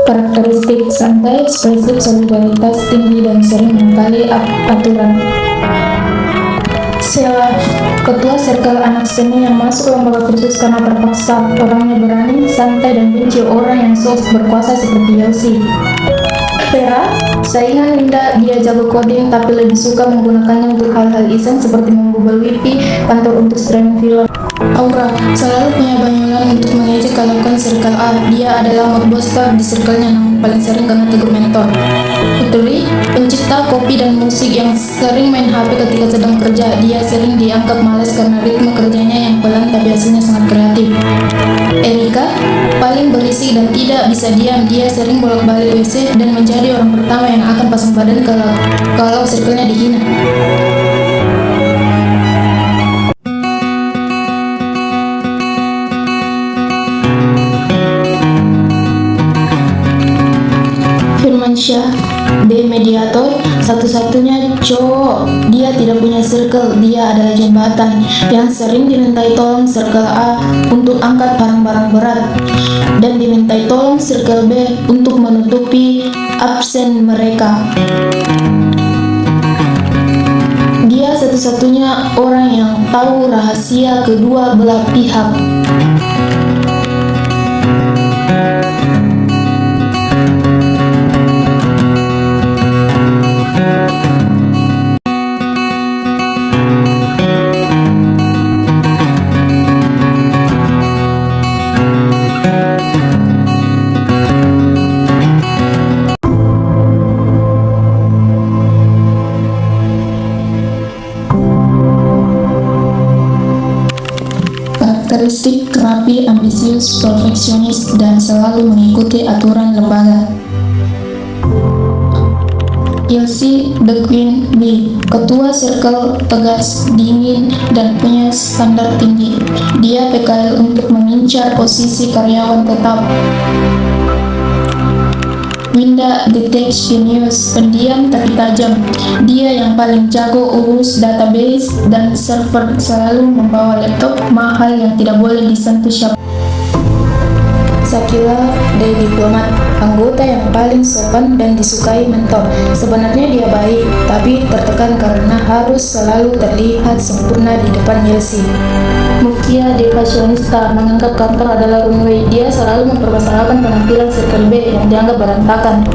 Karakteristik santai, ekspresif, solidaritas tinggi, dan sering mengkali aturan. Sheila, ketua circle anak seni yang masuk lembaga khusus karena terpaksa. Orangnya berani, santai, dan benci orang yang sok berkuasa seperti Elsie. Vera, saingan Linda, dia jago coding tapi lebih suka menggunakannya untuk hal-hal iseng seperti membobol wifi kantor untuk streaming film. Aura, selalu punya banyolan untuk mengejek lakukan circle A. Dia adalah mood booster di circle-nya, namun paling sering kena tegur mentor. Putri, pencipta kopi dan musik yang sering main HP ketika sedang kerja. Dia sering dianggap malas karena ritme kerjanya yang pelan tapi hasilnya sangat kreatif. Erika, paling berisik dan tidak bisa diam. Dia sering bolak-balik WC dan menjadi orang pertama yang akan pasang badan kalau circle-nya dihina. Firmansyah, B mediator, satu-satunya cowok. Dia tidak punya circle, dia adalah jembatan yang sering dimintai tolong circle A untuk angkat barang-barang berat dan dimintai tolong circle B untuk menutupi absen mereka. Dia satu-satunya orang yang tahu rahasia kedua belah pihak. Karakteristik rapi, ambisius, perfeksionis, dan selalu mengikuti aturan lembaga. Elsie, the Queen Bee, ketua circle, tegas, dingin, dan punya standar tinggi. Dia PKL untuk mengincar posisi karyawan tetap. Winda, detach genius, pendiam tapi tajam. Dia yang paling jago urus database dan server, selalu membawa laptop mahal yang tidak boleh disentuh siapa. Sakila, dari diplomat, anggota yang paling sopan dan disukai mentor. Sebenarnya dia baik, tapi tertekan karena harus selalu terlihat sempurna di depan Elsie. Mukia, de fashionista, menganggap kantor adalah runway. Dia selalu mempermasalahkan penampilan circle B yang dianggap berantakan.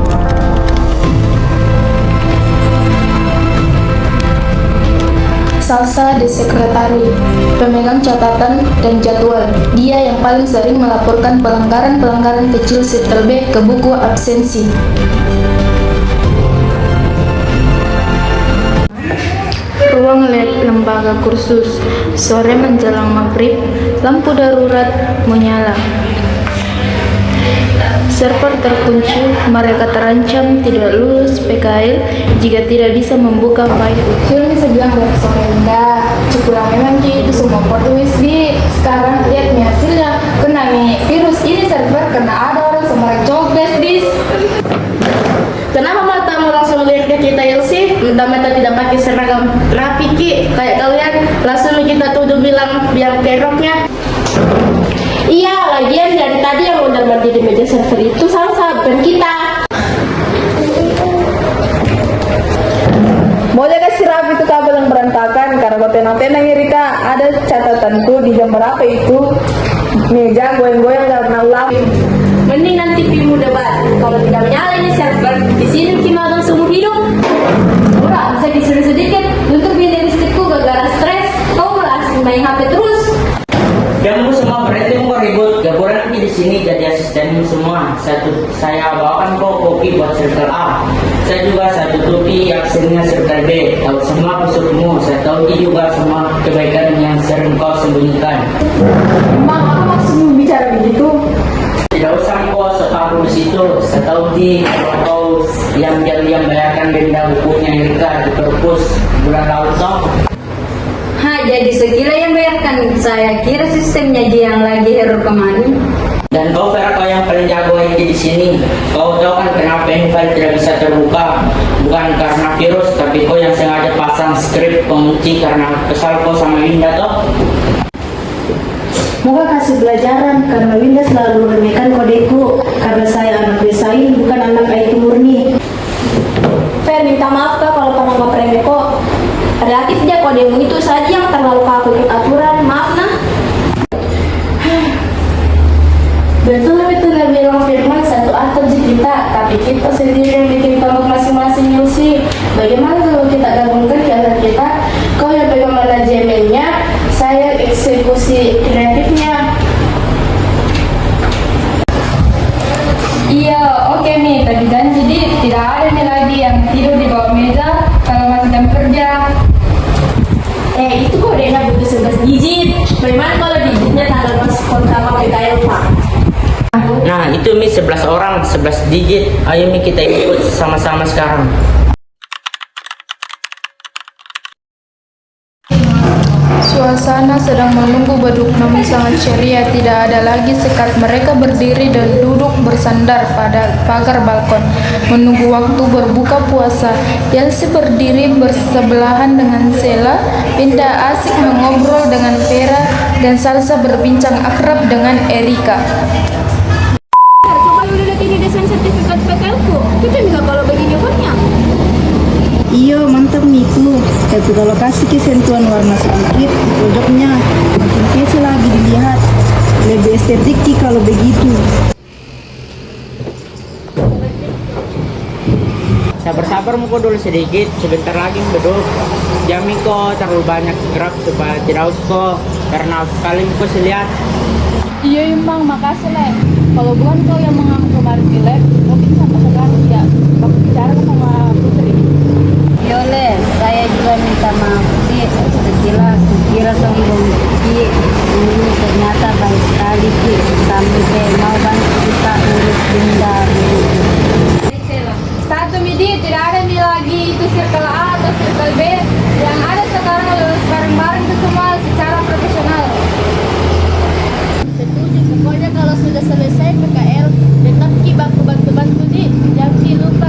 Salsa, de sekretari, pemegang catatan dan jadwal. Dia yang paling sering melaporkan pelanggaran-pelanggaran kecil circle B ke buku absensi. Ruang lab lembaga kursus. Sore menjelang maghrib, lampu darurat menyala. Server terkunci, mereka terancam tidak lulus PKL jika tidak bisa membuka file. Sudah bisa bilang dari sore Linda, cukup memang itu semua foto USB. Sekarang lihat nih hasilnya, kena nih virus ini server, kena ada orang sembarang cobes dis. Kenapa matamu langsung lihat ke kita Elsie? Mata tidak pakai seragam rapi ki kayak kalian, langsung kita tuduh bilang biar keroknya. Iya, lagian dari tadi yang mondar-mandir di meja server itu salah bukan kita. Mau jaga si rapi itu kabel yang berantakan karena tenang-tenang ya Rika. Ada catatanku di jam berapa itu meja goyang-goyang karena ulang. Mending nanti pimu debat. Kalau tidak menyala ini server, di sini kimakan seumur hidup. Udah, bisa disuruh sedikit untuk biaya listrikku gara-gara stres. Kau malah asing main HP terus. Kamu semua berarti mau ribut. Gaburan di sini jadi asisten semua. Saya bawakan kok kopi buat circle A. Saya juga satu kopi aksennya circle B. Tahu semua kusukmu. Saya tahu juga semua kebaikan yang sering kau sembunyikan. Emang apa maksudmu bicara begitu? Tidak usah kau separuh di situ. Saya tahu di kalau kau yang bayarkan denda bukunya Erika di perpus bulan lalu toh. Jadi sekira yang bayarkan, saya kira sistemnya dia yang lagi error kemana. Dan kau Vera, kau yang paling jago IT di sini. Kau tahu kan kenapa ini file tidak bisa terbuka? Bukan karena virus, tapi kau yang sengaja pasang script pengunci karena kesal kau sama Winda toh. Moga kasih pelajaran karena Winda selalu remehkan kodeku karena saya anak desain ademu itu saja yang terlalu kaku ikut aturan. Maaf nah. Betul bilang Firman satu atap di kita, tapi kita sendiri yang bikin kelompok masing-masing Yulsi. Bagaimana kalau kita gabungkan kegiatan kita? Kau yang pegang manajemennya, saya eksekusi kreatifnya. Iya, oke Mi, tapi janji Di, tidak ada nih lagi yang tidur di bawah meja kalau masih jam kerja. Itu kodenya butuh 11 digit. Bagaimana kalau digitnya tanggal masuk kontak PKL Pak? Nah, itu Mi 11 orang, 11 digit. Ayo Mi kita ikut sama-sama sekarang. Suasana sedang menunggu beduk namun sangat ceria. Tidak ada lagi sekat. Mereka berdiri dan duduk bersandar pada pagar balkon menunggu waktu berbuka puasa. Yelsi berdiri bersebelahan dengan Sela. Pinda asik mengobrol dengan Vera dan Salsa berbincang akrab dengan Erika. Coba udah lihat ini desain sertifikat PKL-ku. Kita juga kalau begini fontnya. Iya mantap Miku, tapi kalau kasih ke sentuhan warna sedikit pojoknya makin kece lagi dilihat, lebih estetik Ki kalau begitu. Sabar-sabar muka dulu sedikit, sebentar lagi beduk. Jamin kok terlalu banyak gerak supaya tidak haus kok, karena haus sekali muka lihat. Iya Bang, makasih Le. Kalau bukan kau yang mengaku kemarin di lab, mungkin sampai sekarang tidak aku bicara sama Putri. Yole, saya juga minta maaf Ki, kira sombong Ki, ini ternyata baik sekali Ki, sampai mau bantu kita urus benda begitu. Satu Midi, tidak ada nih lagi itu circle A atau circle B. Yang ada sekarang lulus bareng-bareng itu semua secara profesional. Setuju, pokoknya kalau sudah selesai PKL, tetap Ki bantu-bantu Di. Jangan lupa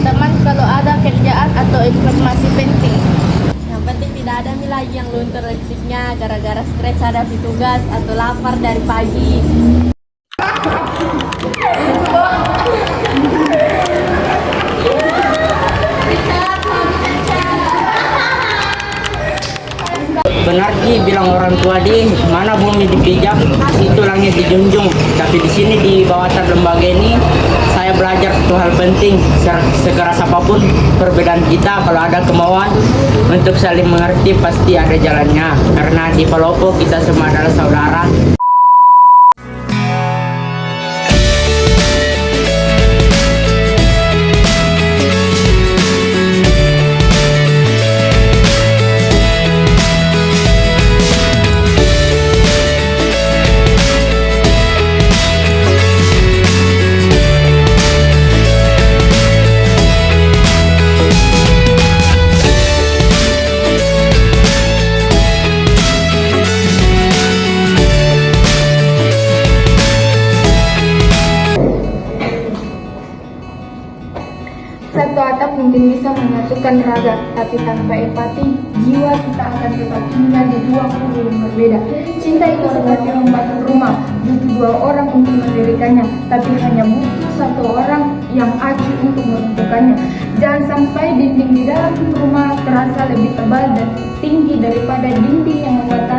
teman kalau ada kerjaan atau informasi penting. Yang penting tidak ada lagi yang luntur lipstiknya gara-gara stres hadapi tugas atau lapar dari pagi. Benar Ki bilang orang tua Di, mana bumi dipijak, situ langit dijunjung. Tapi di sini di bawah lembaga ini saya belajar satu hal penting. Sekeras apapun perbedaan kita, kalau ada kemauan untuk saling mengerti pasti ada jalannya. Karena di Palopo kita semua adalah saudara. Satu atap mungkin bisa menyatukan raga, tapi tanpa empati, jiwa kita akan tetap tinggal di dua kubu yang berbeda. Cinta itu seperti membangun rumah, butuh dua orang untuk mendirikannya, tapi hanya butuh satu orang yang acuh untuk meruntuhkannya. Jangan sampai dinding di dalam rumah terasa lebih tebal dan tinggi daripada dinding yang membatasi